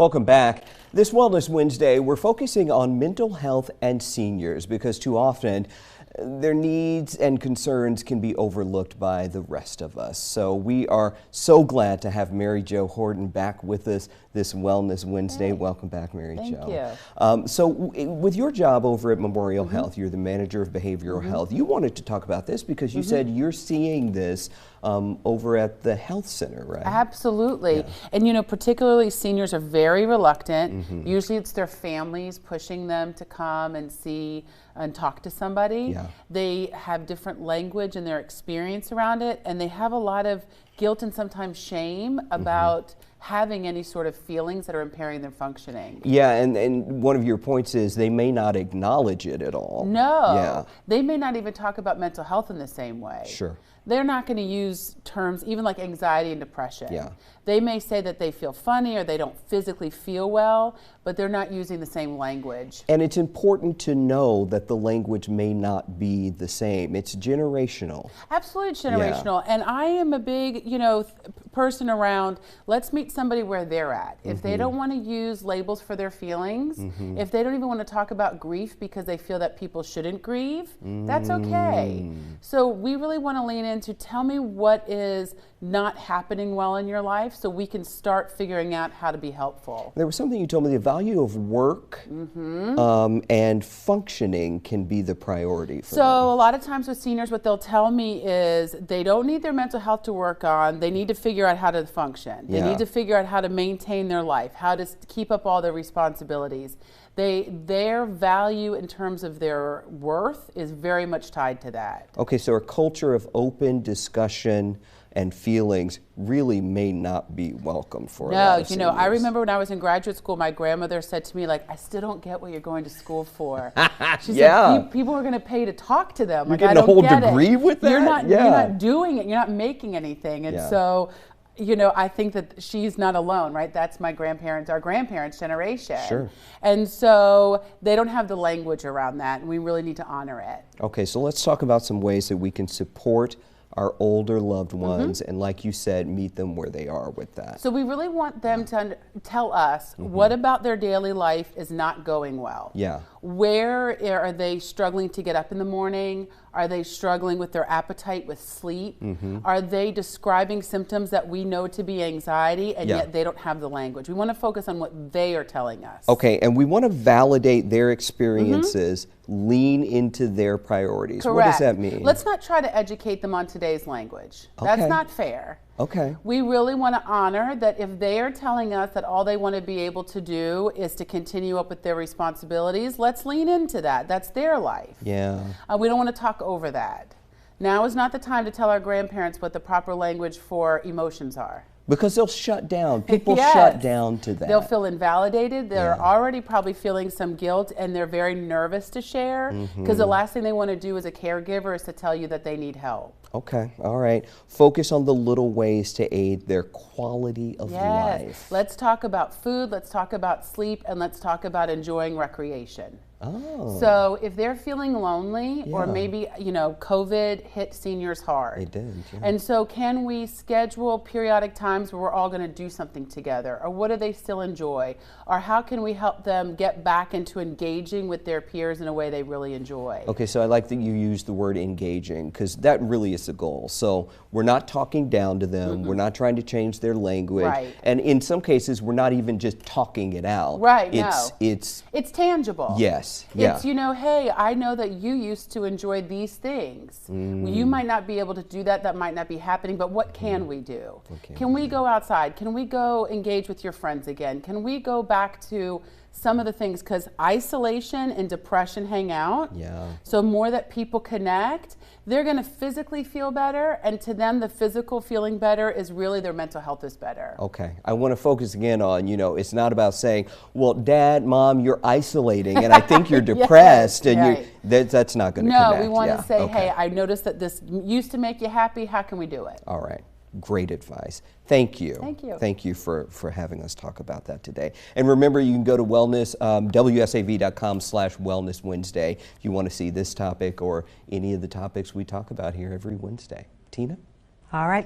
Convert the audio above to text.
Welcome back. This Wellness Wednesday, we're focusing on mental health and seniors because too often their needs and concerns can be overlooked by the rest of us. So we are so glad to have Mary Jo Horton back with us this Wellness Wednesday. Hey. Welcome back, Mary Jo. Thank you. So with your job over at Memorial Health, you're the manager of behavioral health. You wanted to talk about this because you said you're seeing this over at the health center, right? Absolutely. Yeah. And you know, particularly seniors are very reluctant. Usually it's their families pushing them to come and see and talk to somebody. Yeah. They have different language and their experience around it, and they have a lot of guilt and sometimes shame about having any sort of feelings that are impairing their functioning. Yeah, and one of your points is they may not acknowledge it at all. No, Yeah. they may not even talk about mental health in the same way. Sure. They're not going to use terms even like anxiety and depression. Yeah. They may say that they feel funny or they don't physically feel well, but they're not using the same language. And it's important to know that the language may not be the same. It's generational. Absolutely generational. And I am a big, person around, let's meet somebody where they're at. If they don't want to use labels for their feelings, if they don't even want to talk about grief because they feel that people shouldn't grieve, that's okay. So we really want to lean into tell me what is not happening well in your life so we can start figuring out how to be helpful. There was something you told me, the value of work and functioning can be the priority for So them. a lot of times with seniors, what they'll tell me is they don't need their mental health to work on. They need to figure out how to function. They need to figure out how to maintain their life, how to keep up all their responsibilities. Their value in terms of their worth is very much tied to that. Okay, so a culture of open discussion and feelings really may not be welcome for a lot of I seniors. remember when I was in graduate school, my grandmother said to me, I still don't get what you're going to school for. She said, people are going to pay to talk to them. You're getting a whole degree with that? You're not doing it. You're not making anything. And so, I think that she's not alone, right? That's our grandparents' generation. Sure. And so they don't have the language around that, and we really need to honor it. Okay, so let's talk about some ways that we can support our older loved ones and, like you said, meet them where they are with that. So we really want them to tell us what about their daily life is not going well. Yeah. Where are they struggling to get up in the morning? Are they struggling with their appetite, with sleep? Are they describing symptoms that we know to be anxiety and yet they don't have the language? We want to focus on what they are telling us. Okay, and we want to validate their experiences, lean into their priorities. Correct. What does that mean? Let's not try to educate them on today's language. That's not fair. Okay. We really want to honor that if they are telling us that all they want to be able to do is to continue up with their responsibilities, let's lean into that. That's their life. Yeah. We don't want to talk over that. Now is not the time to tell our grandparents what the proper language for emotions are. Because they'll shut down. People shut down to that. They'll feel invalidated. They're already probably feeling some guilt, and they're very nervous to share because the last thing they want to do as a caregiver is to tell you that they need help. Okay, all right. Focus on the little ways to aid their quality of life. Let's talk about food, let's talk about sleep, and let's talk about enjoying recreation. Oh. So if they're feeling lonely or maybe, COVID hit seniors hard. It did, yeah. And so can we schedule periodic times where we're all going to do something together? Or what do they still enjoy? Or how can we help them get back into engaging with their peers in a way they really enjoy? Okay, so I like that you use the word engaging because that really is the goal. So we're not talking down to them. We're not trying to change their language. Right. And in some cases, we're not even just talking it out. Right, It's tangible. Yes. Yeah. It's, hey, I know that you used to enjoy these things. You might not be able to do that. That might not be happening, but what can we do? Can we go outside? Can we go engage with your friends again? Can we go back to some of the things? Because isolation and depression hang out. Yeah. So more that people connect, they're going to physically feel better. And to them, the physical feeling better is really their mental health is better. Okay. I want to focus again on, it's not about saying, well, Dad, Mom, you're isolating and I think you're depressed and that's not going to connect. No, we want to say, hey, I noticed that this used to make you happy. How can we do it? All right. Great advice. Thank you. Thank you. Thank you for having us talk about that today. And remember, you can go to WSAV.com/Wellness Wednesday if you want to see this topic or any of the topics we talk about here every Wednesday. Tina? All right.